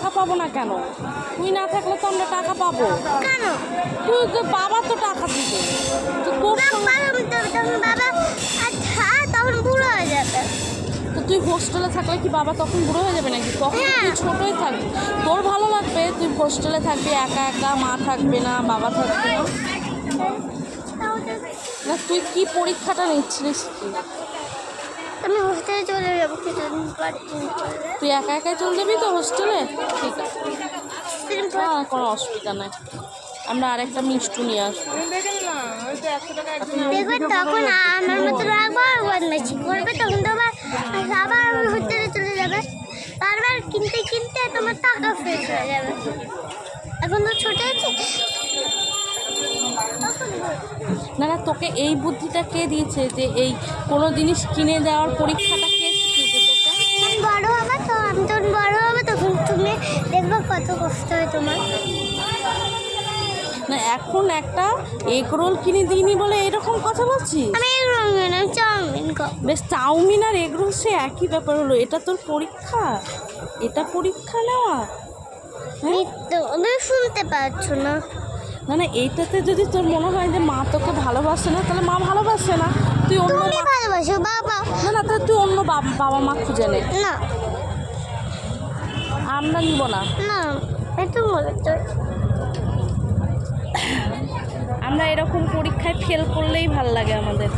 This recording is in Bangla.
টাকা পাবো না কেন? তুই না থাকলে তো আমরা টাকা পাবো কেন? তুই তো বাবা তো টাকা দিবে তুই তোর তখন বাবা তখন বুড়ো হয়ে যাবে। তো তুই হোস্টেলে থাকলে কি বাবা তখন বুড়ো হয়ে যাবে নাকি? তখন তুই ছোটই থাকবি, তোর ভালো লাগবে, তুই হোস্টেলে থাকবি একা একা, মা থাকবে না বাবা থাকবে না। না তুই কি পরীক্ষাটা নিচ্ছিলিস? আমি হোস্টেলে চলে যাবো কিছুদিন পর। তুই একা একাই চলে যাবি তো হোস্টেলে? ঠিক আছে, হ্যাঁ কোনো অসুবিধা নাই, আমরা আরেকটা মিষ্টি নিয়ে আসবো। দেখবে তখন আমার মতো রাখবো আর বদমাইশি করবে, তখন তোমার আবার হোস্টেলে চলে যাবে, বারবার কিনতে কিনতে তোমার টাকা শেষ হয়ে যাবে। এখন তো ছোট আছে। না না, তোকে এই বুদ্ধিটা কে দিয়েছে যে এই কোনো জিনিস কিনে দেওয়ার পরীক্ষাটা কে শিখিয়েছে তোকে? আমি বড় হবে তো, আমি তখন বড় হবে তখন তুমি দেখবে কত কষ্ট হয় তোমার। না এখন একটা এগ রোল কিনে দিইনি বলে এরকম কথা বলছিস? আমি এগুলো না চাউমিন বেশ, চাউমিন আর এগ রোল সে একই ব্যাপার হলো। এটা তোর পরীক্ষা, এটা পরীক্ষা নেওয়া? তুমি শুনতে পাচ্ছ না? না না, এইটাতে যদি তোর মনে হয় যে মা তোকে ভালোবাসে না, তাহলে মা ভালোবাসে না, তুই অন্য তুমি ভালোবাসো বাবা। না না, তাহলে তুই অন্য বাবা মা খুঁজে নে। না আমরা নিব না। না এত বলে তো আমরা এরকম পরীক্ষায় ফেল করলেই ভাল লাগে আমাদের।